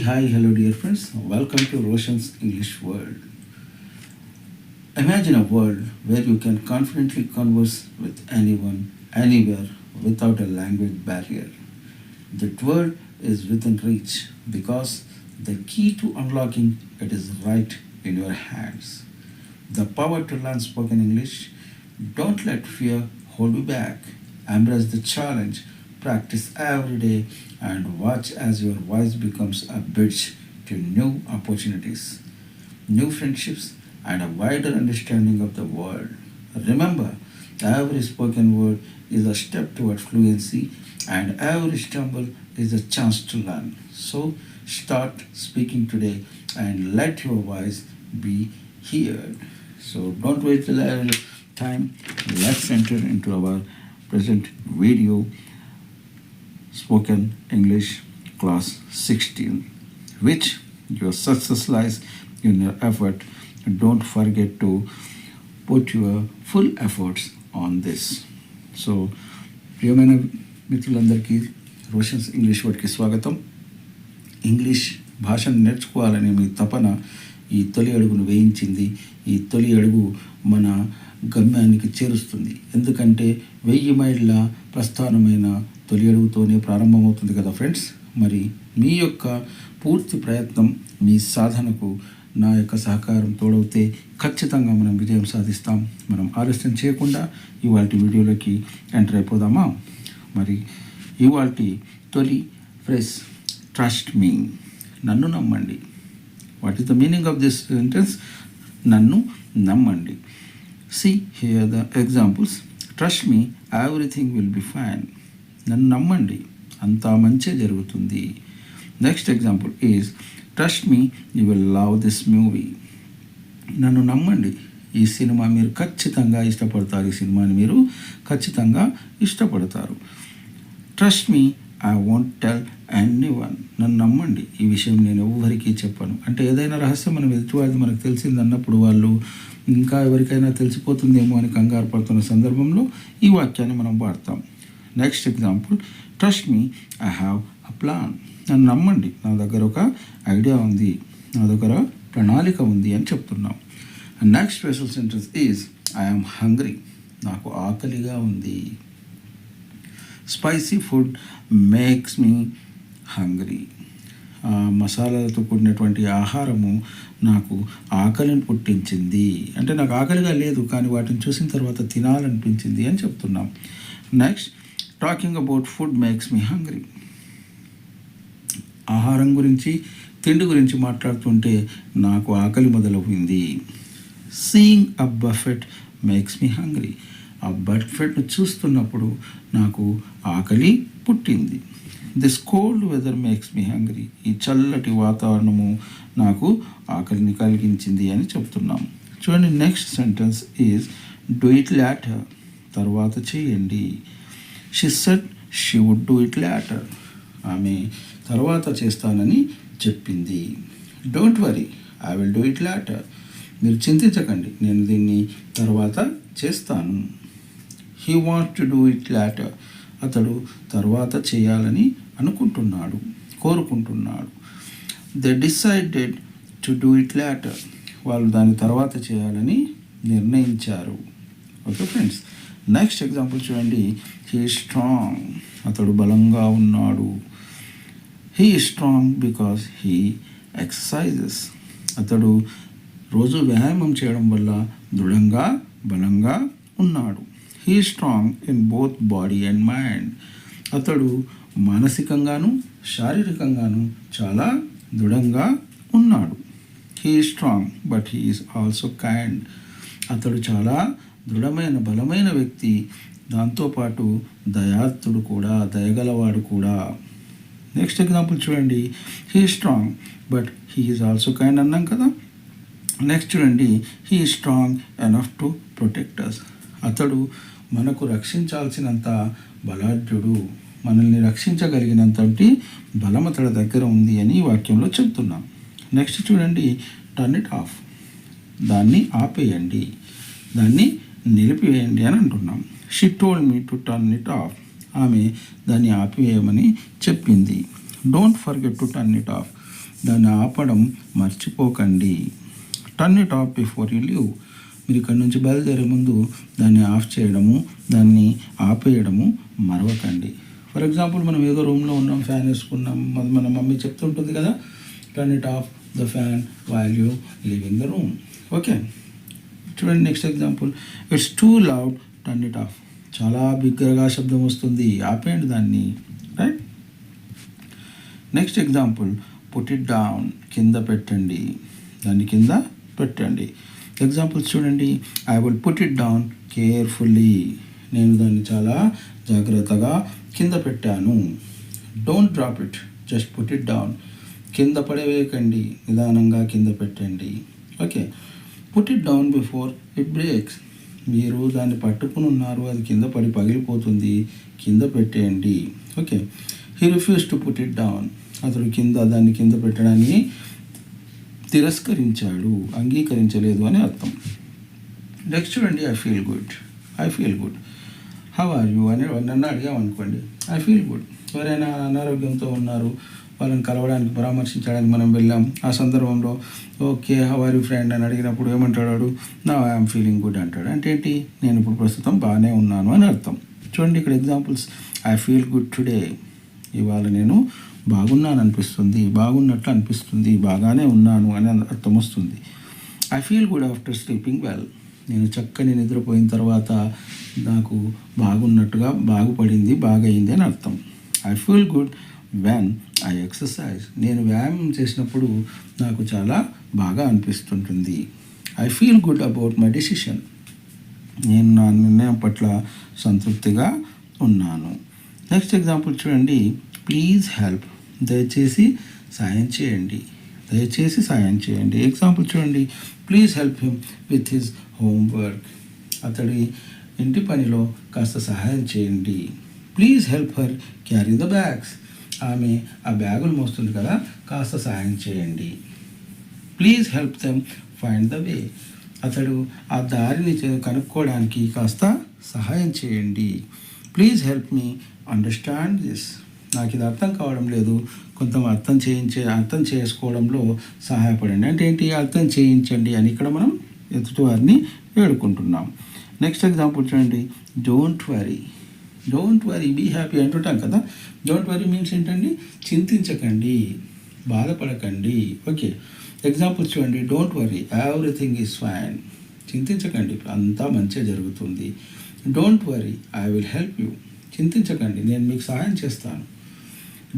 Hi, hello, dear friends. Welcome to Roshan's English World. Imagine a world where you can confidently converse with anyone, anywhere, without a language barrier. That world is within reach because the key to unlocking it is right in your hands. The power to learn spoken English. Don't let fear hold you back. Embrace the challenge, practice every day, and watch as your voice becomes a bridge to new opportunities, new friendships, and a wider understanding of the world. Remember, every spoken word is a step toward fluency, and every stumble is a chance to learn. So, start speaking today and let your voice be heard. So, don't wait till time. Let's enter into our present video spoken English class 16, which your success lies in your effort. Don't forget to put your full efforts on this. So ప్రియమైన మిత్రులందరికీ Roshan's English వర్డ్కి స్వాగతం. English భాషను నేర్చుకోవాలనే మీ తపన ఈ తొలి అడుగును వేయించింది. ఈ తొలి అడుగు మన గమ్యానికి చేరుస్తుంది. ఎందుకంటే 1000 మైళ్ళ ప్రస్థానమైన తొలి అడుగుతోనే ప్రారంభమవుతుంది కదా ఫ్రెండ్స్. మరి మీ యొక్క పూర్తి ప్రయత్నం, మీ సాధనకు నా యొక్క సహకారం తోడవుతే ఖచ్చితంగా మనం విజయం సాధిస్తాం. మనం ఆలస్యం చేయకుండా ఇవాళ వీడియోలోకి ఎంటర్ అయిపోదామా? మరి ఇవాళ తొలి ఫ్రేజ్ ట్రస్ట్ మీ, నన్ను నమ్మండి. What is the meaning of this sentence? నన్ను నమ్మండి. See here the examples. Trust me, everything will be fine. నన్ను నమ్మండి, అంతా మంచి జరుగుతుంది. Next example is trust me, you will love this movie. నన్ను నమ్మండి, ఈ సినిమా మీరు ఖచ్చితంగా ఇష్టపడతారు. ఈ సినిమాని మీరు ఖచ్చితంగా ఇష్టపడతారు. Trust me, I won't tell anyone. నన్ను నమ్మండి, ఈ విషయం నేను ఎవ్వరికీ చెప్పను. అంటే ఏదైనా రహస్యం మనం ఎదుటివారిది మనకు తెలిసిందన్నప్పుడు వాళ్ళు ఇంకా ఎవరికైనా తెలిసిపోతుందేమో అని కంగారు పడుతున్న సందర్భంలో ఈ వాక్యాన్ని మనం వాడతాం. Next example, trust me, I have a plan. నన్ను నమ్మండి, నా దగ్గర ఒక ఐడియా ఉంది, నా దగ్గర ప్రణాళిక ఉంది అని చెప్తున్నాం. Next special sentence is I am hungry. నాకు ఆకలిగా ఉంది. Spicy food makes me hungry. మసాలాలతో కూడినటువంటి ఆహారము నాకు ఆకలిని పుట్టించింది. అంటే నాకు ఆకలిగా లేదు, కానీ వాటిని చూసిన తర్వాత తినాలనిపించింది అని చెప్తున్నాం. Next, talking about food makes me hungry. ఆహారం గురించి, తిండి గురించి మాట్లాడుతుంటే నాకు ఆకలి మొదలవుతుంది. Seeing a buffet makes me hungry. ఆ బఫెట్ను చూస్తున్నప్పుడు నాకు ఆకలి పుట్టింది. This cold weather makes me hungry. ఈ చల్లటి వాతావరణము నాకు ఆకలిని కలిగించింది అని చెప్తున్నాం. చూడండి, next sentence is do it later. తర్వాత చేయండి. She said she would do it later. ఆమె తర్వాత చేస్తానని చెప్పింది. Don't worry, I will do it later. మీరు చింతించకండి, నేను దీన్ని తర్వాత చేస్తాను. He want to do it later. అతడు తర్వాత చేయాలని అనుకుంటున్నాడు, కోరుకుంటున్నాడు. They decided to do it later. వాళ్ళు దాని తర్వాత చేయాలని నిర్ణయించారు. ఓకే ఫ్రెండ్స్, నెక్స్ట్ ఎగ్జాంపుల్ చూడండి. He is strong. అతడు బలంగా ఉన్నాడు. He is strong because he exercises. అతడు రోజు వ్యాయామం చేయడం వల్ల దృఢంగా, బలంగా ఉన్నాడు. He is strong in both body and mind. అతడు మానసికంగాను, శారీరకంగాను చాలా దృఢంగా ఉన్నాడు. He is strong but he is also kind. అతడు చాలా దృఢమైన, బలమైన వ్యక్తి, దాంతోపాటు దయార్థుడు కూడా, దయగలవాడు కూడా. నెక్స్ట్ ఎగ్జాంపుల్ చూడండి. He is strong but he is also kind అన్నాం కదా. నెక్స్ట్ చూడండి. He is strong enough to protect us. అతడు మనకు రక్షించాల్సినంత బలాఢ్యుడు, మనల్ని రక్షించగలిగినంతటి బలం అతడి దగ్గర ఉంది అని ఈ వాక్యంలో చెప్తున్నాం. నెక్స్ట్ చూడండి. Turn it of. దాన్ని ఆపేయండి, దాన్ని నిలిపివేయండి అని అంటున్నాం. She told me to turn it of. ఆమె దాన్ని ఆపివేయమని చెప్పింది. Don't forget to turn it of. దాన్ని ఆపడం మర్చిపోకండి. Turn it of before you leave. మీరు ఇక్కడి నుంచి బయలుదేరే ముందు దాన్ని ఆఫ్ చేయడము, దాన్ని ఆపేయడము మరవకండి. ఫర్ ఎగ్జాంపుల్, మనం ఏదో రూమ్లో ఉన్నాం, ఫ్యాన్ వేసుకున్నాం, మన మమ్మీ చెప్తుంటుంది కదా, turn it off the fan while you leaving the room. Okay, చూడండి next example. It's too loud, turn it off. చాలా బిగ్గరగా శబ్దం వస్తుంది, ఆపేయండి దాన్ని. Right. Next example, put it down. కింద పెట్టండి, దాన్ని కింద పెట్టండి. ఎగ్జాంపుల్స్ చూడండి. I will put it down carefully. నేను దాన్ని చాలా జాగ్రత్తగా కింద పెట్టాను. Don't drop it, just put it down. కింద పడవేయకండి, నిదానంగా కింద పెట్టండి. Okay, put it down before it breaks. మీరు దాన్ని పట్టుకుని ఉన్నారు, అది కింద పడి పగిలిపోతుంది, కింద పెట్టేయండి. Okay, he refuse to put it down. అతడు దాన్ని కింద పెట్టడాన్ని తిరస్కరించాడు, అంగీకరించలేదు అని అర్థం. నెక్స్ట్ చూడండి. I feel good. I feel good. How are you అని నన్ను అడిగామనుకోండి, ఐ ఫీల్ గుడ్. ఎవరైనా అనారోగ్యంతో ఉన్నారు, వాళ్ళని కలవడానికి, పరామర్శించడానికి మనం వెళ్ళాం. ఆ సందర్భంలో okay how are you friend అని అడిగినప్పుడు ఏమంటాడు? నా ఐఎమ్ ఫీలింగ్ గుడ్ అంటాడు. అంటే ఏంటి? నేను ఇప్పుడు ప్రస్తుతం బాగానే ఉన్నాను అని అర్థం. చూడండి ఇక్కడ examples. I feel good today. ఇవాళ నేను బాగున్నాను అనిపిస్తుంది, బాగున్నట్లు అనిపిస్తుంది, బాగానే ఉన్నాను అని అర్థం వస్తుంది. I feel good after sleeping well. నేను చక్కని నిద్రపోయిన తర్వాత నాకు బాగున్నట్టుగా, బాగుపడింది, బాగయింది అని అర్థం. I feel good when I exercise. నేను వ్యాయామం చేసినప్పుడు నాకు చాలా బాగా అనిపిస్తుంటుంది. I feel good about my decision. నేను నా నిర్ణయం పట్ల సంతృప్తిగా ఉన్నాను. నెక్స్ట్ ఎగ్జాంపుల్ చూడండి. Please help. దయచేసి సాయం చేయండి. దయచేసి సాయం చేయండి. ఎగ్జాంపుల్ చూడండి. Please help him with his homework. అతడి ఇంటి పనిలో కాస్త సహాయం చేయండి. Please help her carry the bags. ఆమె ఆ బ్యాగులు మోస్తుంది కదా, కాస్త సహాయం చేయండి. Please help them find the way. అతడు ఆ దారిని కనుక్కోవడానికి కాస్త సహాయం చేయండి. Please help me understand this. నాకు ఇది అర్థం కావడం లేదు, కొంత అర్థం చేసుకోవడంలో సహాయపడండి. అంటే ఏంటి? అర్థం చేయించండి అని ఇక్కడ మనం ఎదుటి వారిని వేడుకుంటున్నాం. నెక్స్ట్ ఎగ్జాంపుల్ చూడండి. Don't worry. Don't worry, be happy అంటుంటాం కదా. డోంట్ వరీ మీన్స్ ఏంటండి? చింతించకండి, బాధపడకండి. ఓకే, ఎగ్జాంపుల్స్ చూడండి. Don't worry, everything is fine. చింతించకండి, అంతా మంచిగా జరుగుతుంది. Don't worry, I will help you. చింతించకండి, నేను మీకు సహాయం చేస్తాను.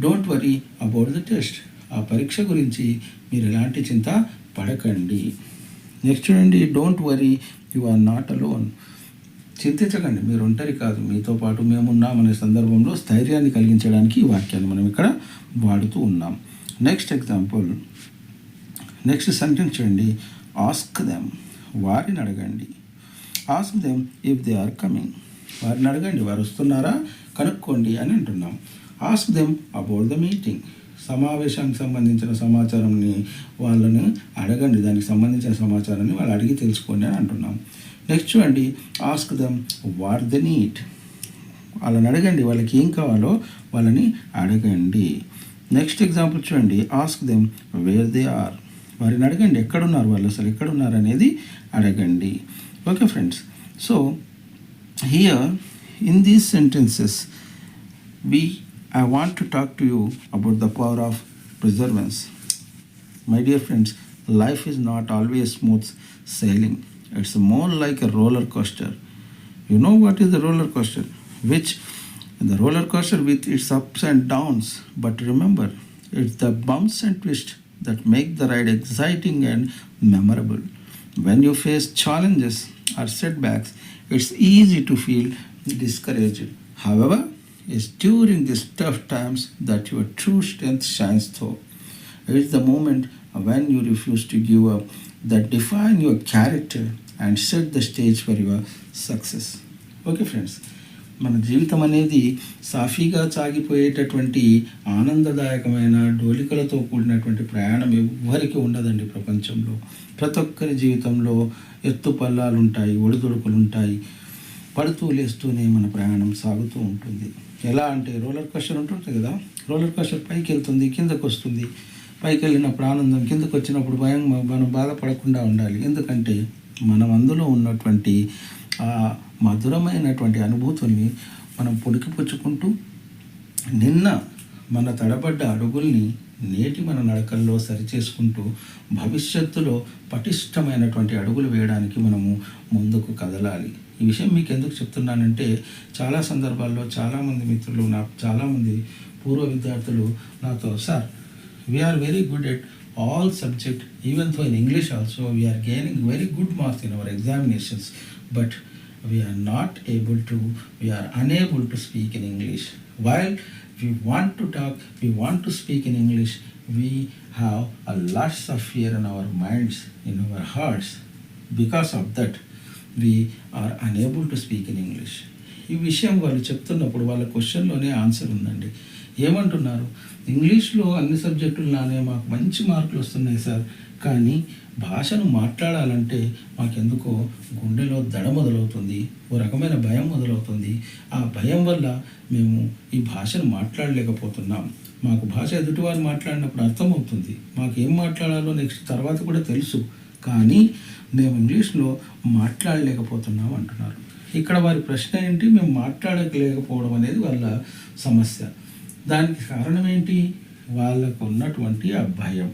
Don't worry about the test. ఆ పరీక్ష గురించి మీరు ఎలాంటి చింత పడకండి. నెక్స్ట్ చూడండి. Don't worry, you are not alone. చింతించకండి, మీరు ఒంటరి కాదు, మీతో పాటు మేమున్నామనే సందర్భంలో స్థైర్యాన్ని కలిగించడానికి ఈ వాక్యాన్ని మనం ఇక్కడ వాడుతూ ఉన్నాం. నెక్స్ట్ ఎగ్జాంపుల్, నెక్స్ట్ సెంటెన్స్ చూడండి. Ask them. వారిని అడగండి. Ask them if they are coming. వారిని అడగండి, వారు వస్తున్నారా కనుక్కోండి అని అంటున్నాం. Ask them about the meeting. సమావేశానికి సంబంధించిన సమాచారాన్ని వాళ్ళని అడగండి, దానికి సంబంధించిన సమాచారాన్ని వాళ్ళు అడిగి తెలుసుకోండి అని అంటున్నాం. నెక్స్ట్ చూడండి. Ask them what they need. వాళ్ళని అడగండి, వాళ్ళకి ఏం కావాలో వాళ్ళని అడగండి. నెక్స్ట్ ఎగ్జాంపుల్ చూడండి. Ask them where they are. వారిని అడగండి, ఎక్కడున్నారు వాళ్ళు, అసలు ఎక్కడున్నారు అనేది అడగండి. Okay friends, so here in these sentences I want to talk to you about the power of perseverance. My dear friends, life is not always smooth sailing. It's more like a roller coaster. You know what is the roller coaster? The roller coaster with its ups and downs. But remember, it's the bumps and twists that make the ride exciting and memorable. When you face challenges or setbacks, it's easy to feel discouraged. However, it's during these tough times that your true strength shines through. It's the moment when you refuse to give up that define your character and set the stage for your success. Okay friends, మన జీవితం అనేది సాఫీగా సాగిపోయేటటువంటి ఆనందదాయకమైన డోలికలతో కూడినటువంటి ప్రయాణం ఎవ్వరికి ఉండదండి ప్రపంచంలో. ప్రతి ఒక్కరి జీవితంలో ఎత్తుపల్లాలు ఉంటాయి, ఒడిదుడుకులు ఉంటాయి. పడుతూ లేస్తూనే మన ప్రయాణం సాగుతూ ఉంటుంది. ఎలా అంటే రోలర్ కోస్టర్ ఉంటుంది కదా, రోలర్ కోస్టర్ పైకి వెళ్తుంది, కిందకు వస్తుంది. పైకి వెళ్ళినప్పుడు ఆనందం, కిందకు వచ్చినప్పుడు భయం. మనం బాధపడకుండా ఉండాలి. ఎందుకంటే మనం అందులో ఉన్నటువంటి ఆ మధురమైనటువంటి అనుభూతుల్ని మనం పుణికిపుచ్చుకుంటూ నిన్న మన తడబడ్డ అడుగుల్ని నేటి మన నడకల్లో సరిచేసుకుంటూ భవిష్యత్తులో పటిష్టమైనటువంటి అడుగులు వేయడానికి మనము ముందుకు కదలాలి. ఈ విషయం మీకు ఎందుకు చెప్తున్నానంటే చాలా సందర్భాల్లో చాలామంది మిత్రులు, చాలామంది పూర్వ విద్యార్థులు నాతో, sir, we are very good at all subject, even though in English also we are gaining very good marks in our examinations, but we are unable to speak in English. While we want to talk, we want to speak in English, we have a lots of fear in our minds, in our hearts. Because of that, we are unable to speak in English. ఈ విషయం వాళ్ళు చెప్తున్నప్పుడు వాళ్ళ క్వశ్చన్లోనే answer ఉందండి. ఏమంటున్నారు? ఇంగ్లీష్లో అన్ని సబ్జెక్టుల్లానే మాకు మంచి మార్కులు వస్తున్నాయి సార్, కానీ భాషను మాట్లాడాలంటే మాకెందుకో గుండెలో దడ మొదలవుతుంది, ఓ రకమైన భయం మొదలవుతుంది. ఆ భయం వల్ల మేము ఈ భాషను మాట్లాడలేకపోతున్నాం. మాకు భాష ఎదుటివారు మాట్లాడినప్పుడు అర్థమవుతుంది, మాకేం మాట్లాడాలో నెక్స్ట్ తర్వాత కూడా తెలుసు, కానీ మేము ఇంగ్లీష్లో మాట్లాడలేకపోతున్నాం అంటున్నారు. ఇక్కడ వారి ప్రశ్న ఏంటి? మేము మాట్లాడలేకపోవడం అనేది వాళ్ళ సమస్య. దానికి కారణం ఏంటి? వాళ్ళకు ఉన్నటువంటి ఆ భయం.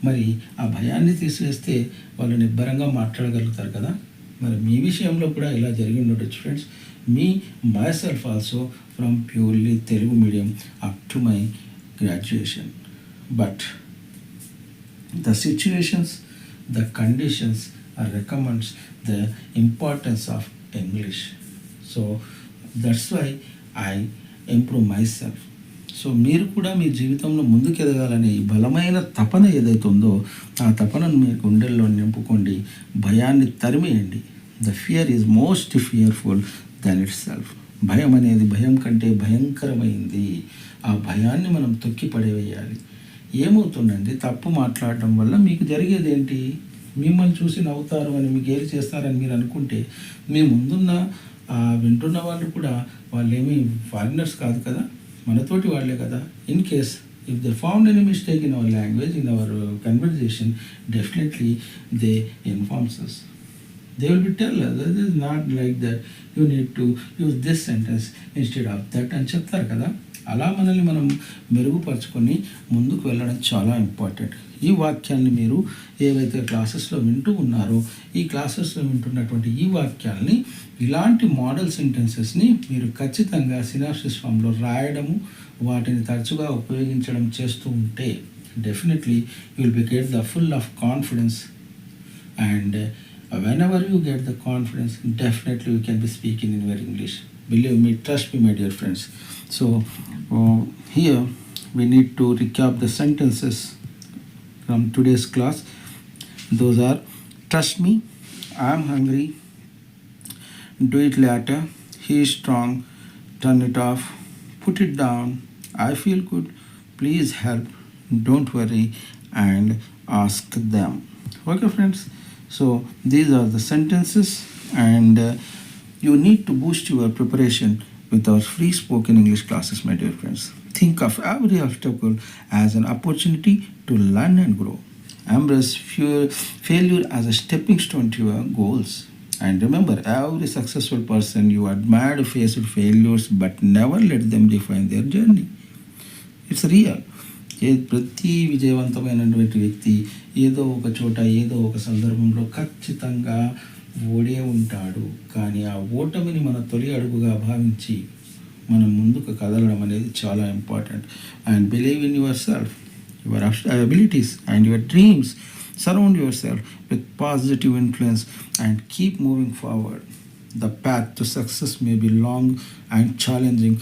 మరి ఆ భయాన్ని తీసివేస్తే వాళ్ళు నిబ్బరంగా మాట్లాడగలుగుతారు కదా. మరి మీ విషయంలో కూడా ఇలా జరిగి ఉండొచ్చు friends. My self also from purely Telugu medium up to my graduation, but the situations, the conditions recommends the importance of English. So that's why I improve myself. So మీరు కూడా మీ జీవితంలో ముందుకు ఎదగాలనే ఈ బలమైన తపన ఏదైతే ఉందో ఆ తపనను మీరు గుండెల్లో నింపుకోండి, భయాన్ని తరిమేయండి. The fear is most fearful than itself. భయం అనేది భయం కంటే భయంకరమైంది. ఆ భయాన్ని మనం తొక్కి పడేవేయాలి. ఏమవుతుందండి? తప్పు మాట్లాడడం వల్ల మీకు జరిగేది ఏంటి? మిమ్మల్ని చూసి నవ్వుతారు అని, మీకు గేలి చేస్తారని మీరు అనుకుంటే మీ ముందున్న వింటున్న వాళ్ళు కూడా వాళ్ళేమీ ఫారినర్స్ కాదు కదా, మనతోటి వాళ్ళే కదా. In case if they found any mistake in our language, in our conversation, definitely they informs us. They will be tell us, this is not like that, you need to use this sentence instead of that అని చెప్తారు కదా. అలా మనల్ని మనం మెరుగుపరుచుకొని ముందుకు వెళ్ళడం చాలా important. ఈ వాక్యాన్ని మీరు ఏవైతే క్లాసెస్లో వింటూ ఉన్నారో ఈ క్లాసెస్లో వింటున్నటువంటి ఈ వాక్యాలని, ఇలాంటి మోడల్ సెంటెన్సెస్ని మీరు ఖచ్చితంగా సినాప్సిస్ ఫామ్లో రాయడము, వాటిని తరచుగా ఉపయోగించడం చేస్తూ ఉంటే definitely you will be get the full of confidence. And whenever you get the confidence, definitely you can be speaking in your English. Believe me, trust me, my dear friends. So here we need to recap the sentences from today's class. Those are: trust me, I am hungry, do it later, he is strong, turn it off, put it down, I feel good, please help, don't worry, and ask them. Okay friends, so these are the sentences, and you need to boost your preparation with our free spoken English classes, my dear friends. Think of every obstacle as an opportunity to learn and grow. Embrace failure as a stepping stone to your goals. And remember, every successful person you admired faced failures, but never let them define their journey. It's real. ప్రతి విజయవంతమైనటువంటి వ్యక్తి ఏదో ఒక చోట, ఏదో ఒక సందర్భంలో ఖచ్చితంగా ఓడే ఉంటాడు. కానీ ఆ ఓటమిని మన తొలి అడుగుగా భావించి మనం ముందుకు కదలడం అనేది చాలా important. And believe in your self, your abilities and your dreams. Surround yourself with positive influence and keep moving forward. The path to success may be long and challenging,